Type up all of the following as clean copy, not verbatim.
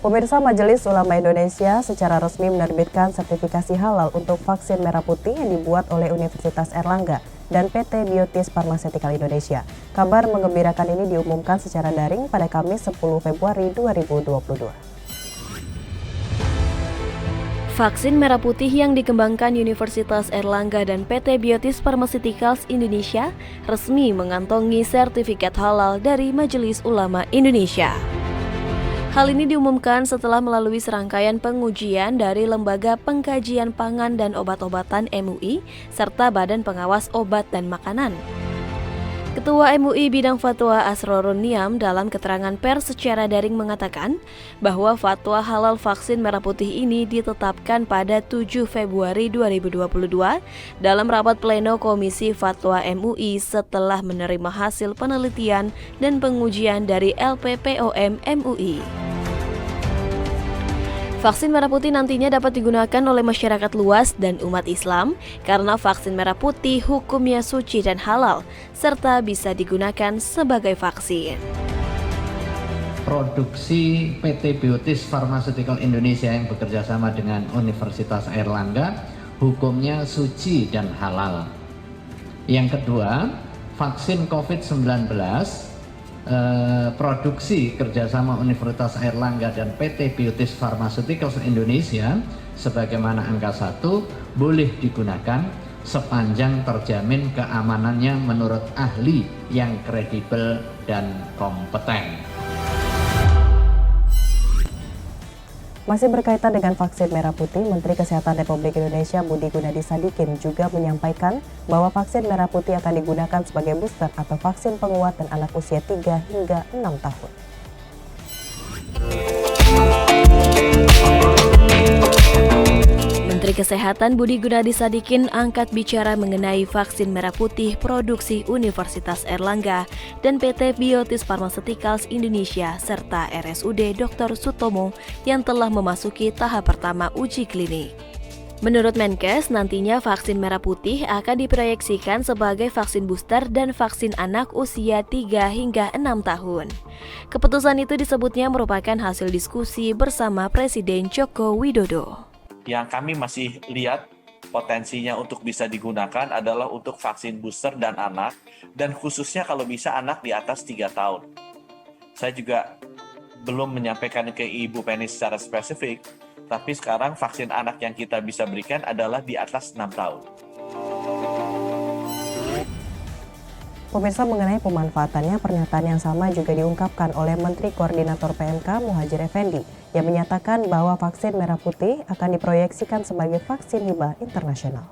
Pemirsa, Majelis Ulama Indonesia secara resmi menerbitkan sertifikasi halal untuk vaksin merah putih yang dibuat oleh Universitas Airlangga dan PT Biotis Pharmaceutical Indonesia. Kabar menggembirakan ini diumumkan secara daring pada Kamis 10 Februari 2022. Vaksin merah putih yang dikembangkan Universitas Airlangga dan PT Biotis Pharmaceuticals Indonesia resmi mengantongi sertifikat halal dari Majelis Ulama Indonesia. Hal ini diumumkan setelah melalui serangkaian pengujian dari Lembaga Pengkajian Pangan dan Obat-obatan MUI serta Badan Pengawas Obat dan Makanan. Ketua MUI Bidang Fatwa Asrorun Niam dalam keterangan pers secara daring mengatakan bahwa fatwa halal vaksin merah putih ini ditetapkan pada 7 Februari 2022 dalam rapat pleno Komisi Fatwa MUI setelah menerima hasil penelitian dan pengujian dari LPPOM MUI. Vaksin merah putih nantinya dapat digunakan oleh masyarakat luas dan umat Islam karena vaksin merah putih hukumnya suci dan halal, serta bisa digunakan sebagai vaksin. Produksi PT Biotis Pharmaceutical Indonesia yang bekerja sama dengan Universitas Airlangga hukumnya suci dan halal. Yang kedua, vaksin COVID-19 produksi kerjasama Universitas Airlangga dan PT Biotis Pharmaceuticals Indonesia sebagaimana angka 1 boleh digunakan sepanjang terjamin keamanannya menurut ahli yang kredibel dan kompeten. Masih berkaitan dengan vaksin merah putih, Menteri Kesehatan Republik Indonesia Budi Gunadi Sadikin juga menyampaikan bahwa vaksin merah putih akan digunakan sebagai booster atau vaksin penguat dan anak usia 3 hingga 6 tahun. Menteri Kesehatan Budi Gunadi Sadikin angkat bicara mengenai vaksin merah putih produksi Universitas Airlangga dan PT Biotis Pharmaceuticals Indonesia serta RSUD Dr. Sutomo yang telah memasuki tahap pertama uji klinik. Menurut Menkes, nantinya vaksin merah putih akan diproyeksikan sebagai vaksin booster dan vaksin anak usia 3 hingga 6 tahun. Keputusan itu disebutnya merupakan hasil diskusi bersama Presiden Joko Widodo. Yang kami masih lihat potensinya untuk bisa digunakan adalah untuk vaksin booster dan anak, dan khususnya kalau bisa anak di atas 3 tahun. Saya juga belum menyampaikan ke Ibu Penny secara spesifik, tapi sekarang vaksin anak yang kita bisa berikan adalah di atas 6 tahun. Pemirsa, mengenai pemanfaatannya, pernyataan yang sama juga diungkapkan oleh Menteri Koordinator PMK Muhadjir Effendi yang menyatakan bahwa vaksin merah putih akan diproyeksikan sebagai vaksin hibah internasional.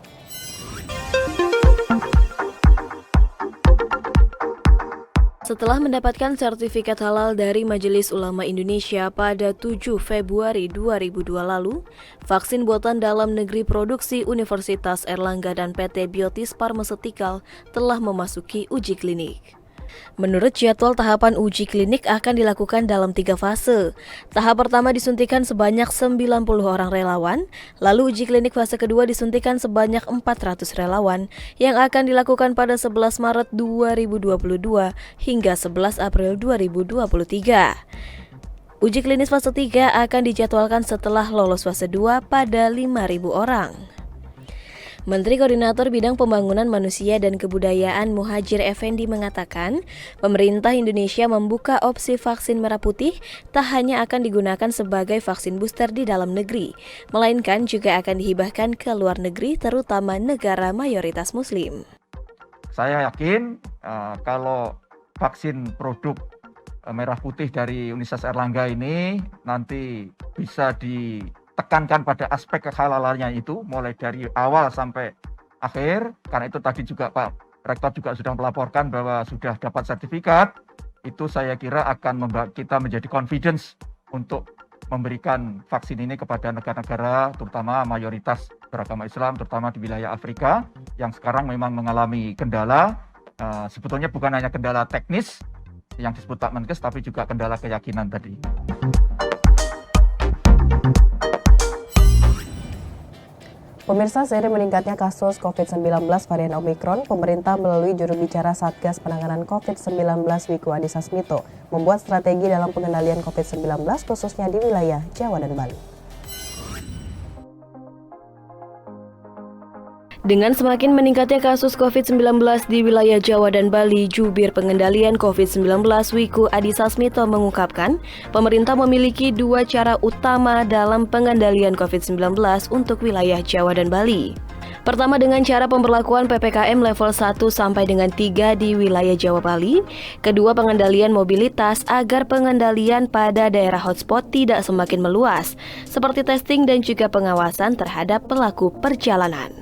Setelah mendapatkan sertifikat halal dari Majelis Ulama Indonesia pada 7 Februari 2002 lalu, vaksin buatan dalam negeri produksi Universitas Airlangga dan PT Biotis Pharmaceutical telah memasuki uji klinik. Menurut jadwal, tahapan uji klinik akan dilakukan dalam 3 fase. Tahap pertama disuntikan sebanyak 90 orang relawan, lalu uji klinik fase kedua disuntikan sebanyak 400 relawan yang akan dilakukan pada 11 Maret 2022 hingga 11 April 2023. Uji klinis fase 3 akan dijadwalkan setelah lolos fase 2 pada 5.000 orang. Menteri Koordinator Bidang Pembangunan Manusia dan Kebudayaan Muhadjir Effendi mengatakan, pemerintah Indonesia membuka opsi vaksin merah putih tak hanya akan digunakan sebagai vaksin booster di dalam negeri, melainkan juga akan dihibahkan ke luar negeri, terutama negara mayoritas Muslim. Saya yakin kalau vaksin produk merah putih dari Universitas Airlangga ini nanti bisa ditekankan pada aspek kehalalannya itu mulai dari awal sampai akhir. Karena itu tadi juga Pak Rektor juga sudah melaporkan bahwa sudah dapat sertifikat. Itu saya kira akan membuat kita menjadi confidence untuk memberikan vaksin ini kepada negara-negara terutama mayoritas beragama Islam, terutama di wilayah Afrika yang sekarang memang mengalami kendala. Sebetulnya bukan hanya kendala teknis yang disebut Pak Menkes, tapi juga kendala keyakinan tadi. Pemirsa, seiring meningkatnya kasus COVID-19 varian Omikron, pemerintah melalui juru bicara Satgas Penanganan COVID-19 Wiku Adhisa Smito membuat strategi dalam pengendalian COVID-19 khususnya di wilayah Jawa dan Bali. Dengan semakin meningkatnya kasus COVID-19 di wilayah Jawa dan Bali, Jubir Pengendalian COVID-19 Wiku Adhisa Smito mengungkapkan, pemerintah memiliki dua cara utama dalam pengendalian COVID-19 untuk wilayah Jawa dan Bali. Pertama, dengan cara pemberlakuan PPKM level 1 sampai dengan 3 di wilayah Jawa Bali. Kedua, pengendalian mobilitas agar pengendalian pada daerah hotspot tidak semakin meluas, seperti testing dan juga pengawasan terhadap pelaku perjalanan.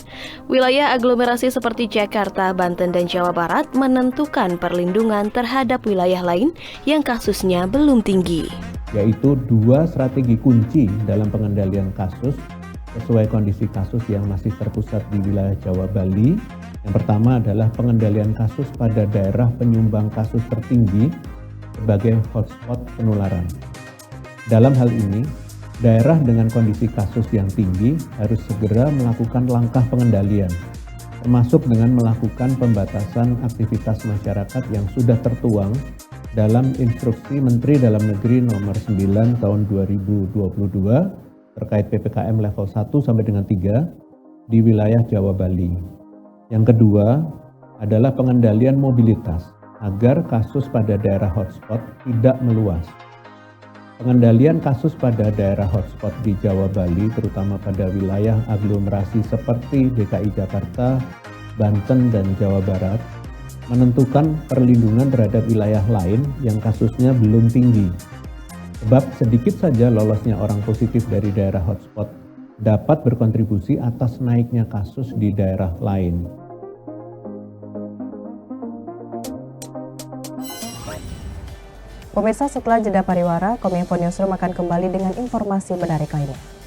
Wilayah aglomerasi seperti Jakarta, Banten, dan Jawa Barat menentukan perlindungan terhadap wilayah lain yang kasusnya belum tinggi. Yaitu dua strategi kunci dalam pengendalian kasus sesuai kondisi kasus yang masih terpusat di wilayah Jawa Bali. Yang pertama adalah pengendalian kasus pada daerah penyumbang kasus tertinggi sebagai hotspot penularan. Dalam hal ini, daerah dengan kondisi kasus yang tinggi harus segera melakukan langkah pengendalian, termasuk dengan melakukan pembatasan aktivitas masyarakat yang sudah tertuang dalam Instruksi Menteri Dalam Negeri Nomor 9 Tahun 2022 terkait PPKM level 1 sampai dengan 3 di wilayah Jawa Bali. Yang kedua adalah pengendalian mobilitas agar kasus pada daerah hotspot tidak meluas. Pengendalian kasus pada daerah hotspot di Jawa Bali, terutama pada wilayah aglomerasi seperti DKI Jakarta, Banten, dan Jawa Barat, menentukan perlindungan terhadap wilayah lain yang kasusnya belum tinggi. Sebab sedikit saja lolosnya orang positif dari daerah hotspot dapat berkontribusi atas naiknya kasus di daerah lain. Pemirsa, setelah jeda pariwara, Kominfo Newsroom akan kembali dengan informasi menarik lainnya.